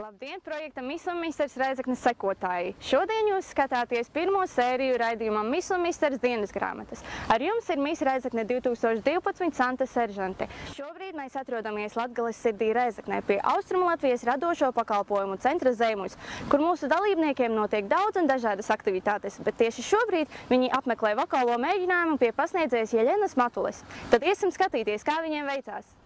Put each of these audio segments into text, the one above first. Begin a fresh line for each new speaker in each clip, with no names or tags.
Labdien, projekta Miss un Misters Rēzeknes sekotāji! Šodien jūs skatāties pirmo sēriju raidījumam Miss un Misters dienas grāmatas. Ar jums ir Miss Rēzekne 2012 Santa Seržante. Šobrīd mēs atrodamies Latgales sirdī Rēzeknē pie Austrumlatvijas radošo pakalpojumu centra Zeimuļs, kur mūsu dalībniekiem notiek daudz un dažādas aktivitātes, bet tieši šobrīd viņi apmeklē vokālo mēģinājumu pie pasniedzējas Jeļenas Matules. Tad iesim skatīties, kā viņiem veicās.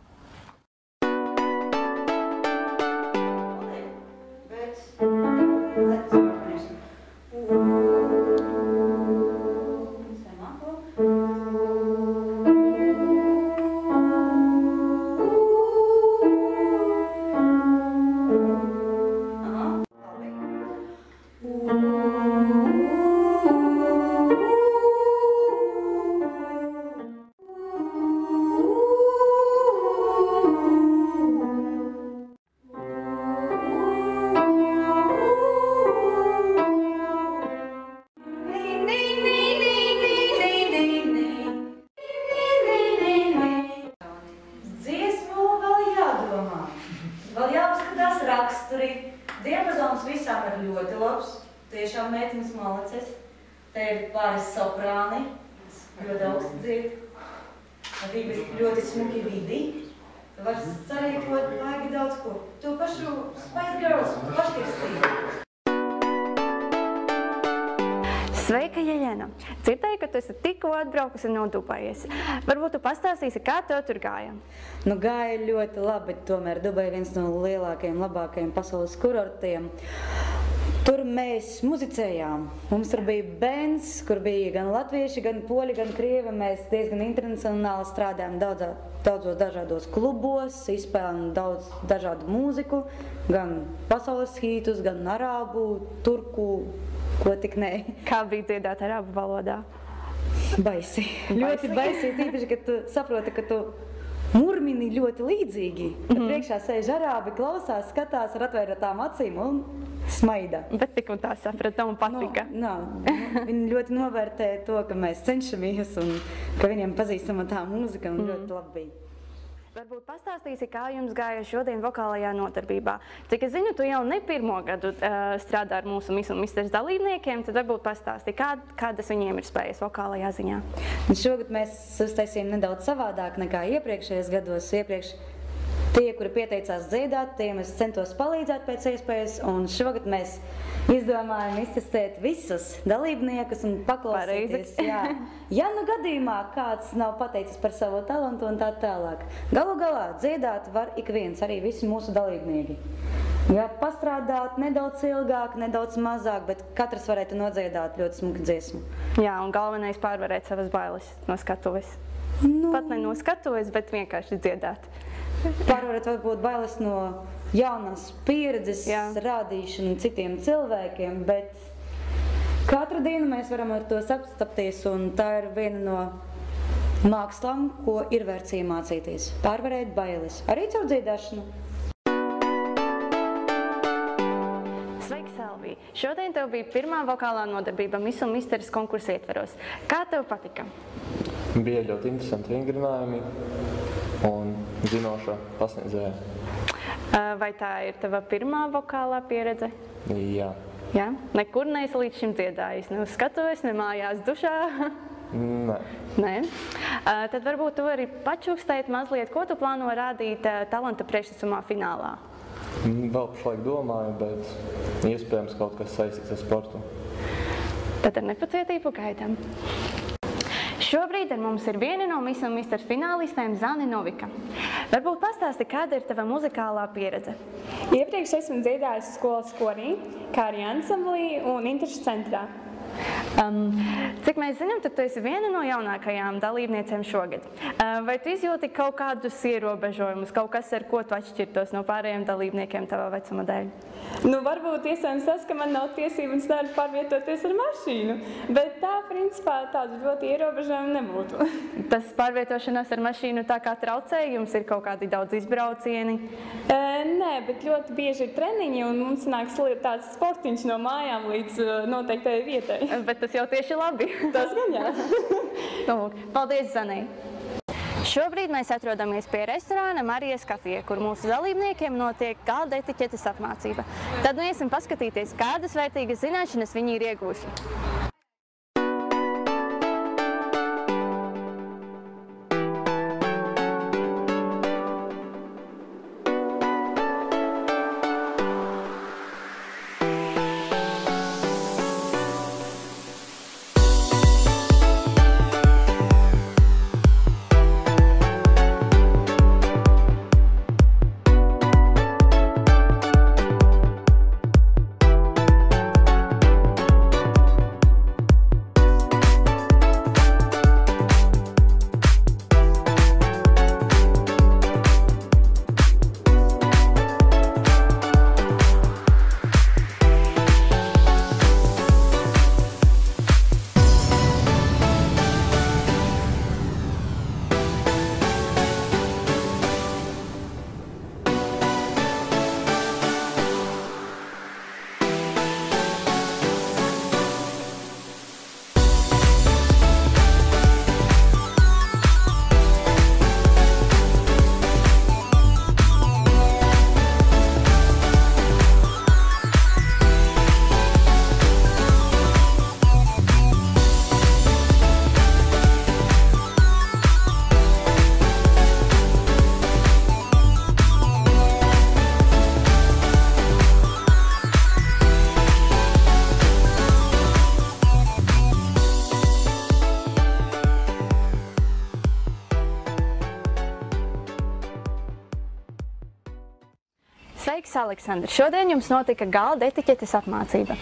Vēl jāpaskatās raksturi. Diapazons visām ir ļoti labs. Tiešām meitenes malaces. Te ir pāris soprāni. Ļoti augsti dzied. Arī ļoti smuki vidi. Tu vari sarīkot laigi daudz ko. To pašu Spice Girls paškirstību.
Sveika, Jeļena! Dzirdēju, ka tu esi tikko atbraukusi no Dubajas. Varbūt tu pastāstīsi, kā tev tur gāja?
Nu, gāja ļoti labi, tomēr Dubaja viens no lielākajiem, labākajiem pasaules kurortiem. Tur mēs muzicējām. Mums tur bija bands, kur bija gan latvieši, gan poļi, gan krievi. Mēs diezgan internacionāli strādājām daudzos dažādos klubos, izspēlējām daudz dažādu mūziku, gan pasaules hītus, gan arābu, turku, ko tik nē.
Kā bija dziedāt arābu valodā?
Baisi. Ļoti baisi, tīpaši, ka tu saproti, ka tu murmini ļoti līdzīgi. Kad priekšā sēž arābi, klausās, skatās ar atvērtām acīm un smaida.
Bet tik un tā saprata un patika.
Viņi ļoti novērtē to, ka mēs cenšamies un ka viņiem pazīstama tā mūzika un ļoti labi bija.
Varbūt pastāstīsi, kā jums gāja šodien vokālajā nodarbībā. Cik es zinu, tu jau ne pirmo gadu strādā ar mūsu Miss un Misters dalībniekiem, tad varbūt pastāsti, kādas viņiem ir spējas vokālajā ziņā.
Šogad mēs uztaisījām nedaudz savādāk nekā iepriekšējos gados. Tie, kuri pieteicās dziedāt, tiem es centos palīdzēt pēc iespējas, un šogad mēs izdomājam iztestēt visus dalībniekus un paklausīties. Ja nu gadījumā kāds nav pateicis par savu talantu un tā tālāk. Galu galā dziedāt var ik viens, arī visi mūsu dalībnieki. Ja pastrādāt nedaudz ilgāk, nedaudz mazāk, bet katrs varētu nodziedāt ļoti smuku dziesmu.
Jā, un galvenais pārvarēt savas bailes no skatuves. Pat ne no skatuves, bet vienkārši dziedāt.
Pārvarēt varbūt bailes no jaunas pieredzes, rādīšanu citiem cilvēkiem, bet katru dienu mēs varam ar to sastapties, un tā ir viena no mākslām, ko ir vērts iemācīties. Pārvarēt bailes, arī caur dziedāšanu.
Sveiki, Selvija! Šodien tev bija pirmā vokālā nodarbība Miss un Misters konkursa ietveros. Kā tev patika?
Bija ļoti interesanti vingrinājumi un zinoša pasniedzēja.
Vai tā ir tava pirmā vokālā pieredze?
Jā.
Jā? Nekur neesi līdz šim dziedājis? Ne uz skatuves, ne mājās dušā?
Nē.
Nē? Tad varbūt tu vari pačukstēt mazliet, ko tu plāno rādīt talanta priekšnesumā finālā?
Vēl pašlaik domāju, bet iespējams kaut kas saistīts ar sportu.
Tad ar nepacietību gaidām. Šobrīd ar mums ir viena no Miss un Misters finālistēm Zane Novika. Varbūt pastāsti, kāda ir tava muzikālā pieredze?
Iepriekš esmu dziedājusi skolas korī, kā arī ansamblī un interešu centrā.
Cik mēs zinām, tad tu esi viena no jaunākajām dalībniecēm šogad. Vai tu izjūti kaut kādus ierobežojumus, kaut kas, ar ko tu atšķirtos no pārējiem dalībniekiem tavā vecuma dēļ?
Nu, varbūt iespējams tas, ka man nav tiesības nevar pārvietoties ar mašīnu, bet tā, principā, tādu ļoti ierobežojumu nebūtu.
Tas pārvietošanās ar mašīnu tā kā traucē, jums ir kaut kādi daudz izbraucieni?
Nē, bet ļoti bieži ir treniņi un mums nāks tāds sportiņš no mājām līdz noteiktai vietai.
Bet tas jau tieši labi.
Tas gan jā.
Paldies, Zanei. Šobrīd mēs atrodamies pie restorāna Marijas kafija, kur mūsu dalībniekiem notiek galda etiķetes apmācība. Tad nu iesim paskatīties, kādas vērtīgas zināšanas viņi ir iegūši. Sveiks, Aleksandr! Šodien jums notika galda etiķetes apmācība.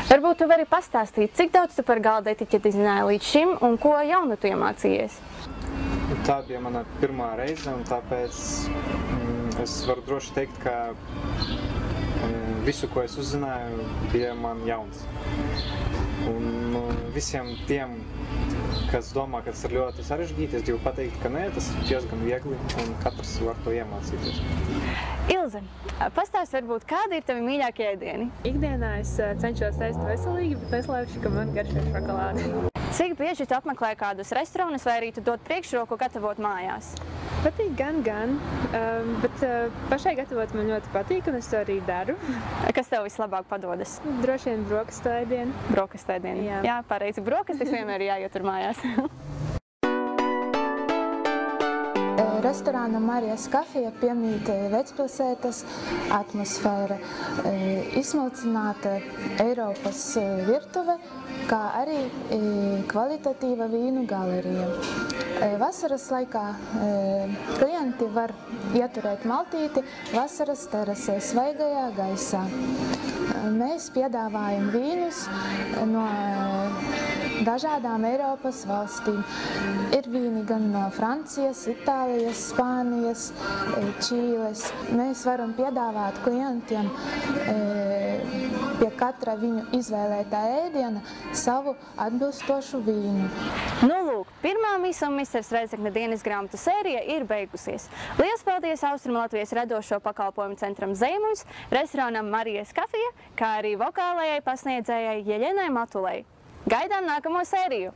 Varbūt tu vari pastāstīt, cik daudz tu par galda etiķeti zināji līdz šim un ko jaunu tu iemācījies?
Tā bija mana pirmā reize, un tāpēc es varu droši teikt, ka visu, ko es uzzināju, bija man jauns. Un visiem tiem, kas domā, ka tas ir ļoti sarežģīti, es gribu pateikt, ka nē, tas ir diezgan viegli un katrs var to iemācīties.
Ilze, pastāsti varbūt, kādi ir tavi mīļākie ēdieni?
Ikdienā es cenšos ēst veselīgi, bet neslēpšu, ka man garšo šokolāde.
Cik bieži tu apmeklē kādus restorānus vai arī tu dod priekšroku gatavot mājās?
Patīk gan, bet pašai gatavot man ļoti patīk un es to arī daru.
Kas tev vislabāk padodas?
Droši vien brokastu ēdienu.
Brokastu ēdienu. Jā, pareizi. Brokastis vienmēr ir jāietur mājās.
Restorāna Marijas kafija piemīt Vecpilsētas atmosfēra, izsmalcināta Eiropas virtuve, kā arī kvalitatīva vīnu galerija. Vasaras laikā klienti var ieturēt maltīti vasaras terasē svaigajā gaisā. Mēs piedāvājam vīnus no dažādām Eiropas valstīm. Ir vīni gan no Francijas, Itālijas, Spānijas, Čīles. Mēs varam piedāvāt klientiem pie katra viņu izvēlētā ēdiena savu atbilstošu vīnu.
Nu lūk, pirmā Miss un Misters Rēzekne dienas grāmatu sērija ir beigusies. Lielas paldies Austrumlatvijas radošo pakalpojumu centram Zeimuļs, restorānam Marijas kafija, kā arī vokālajai pasniedzējai Jeļenai Matulei. Gaidām nākamo sēriju!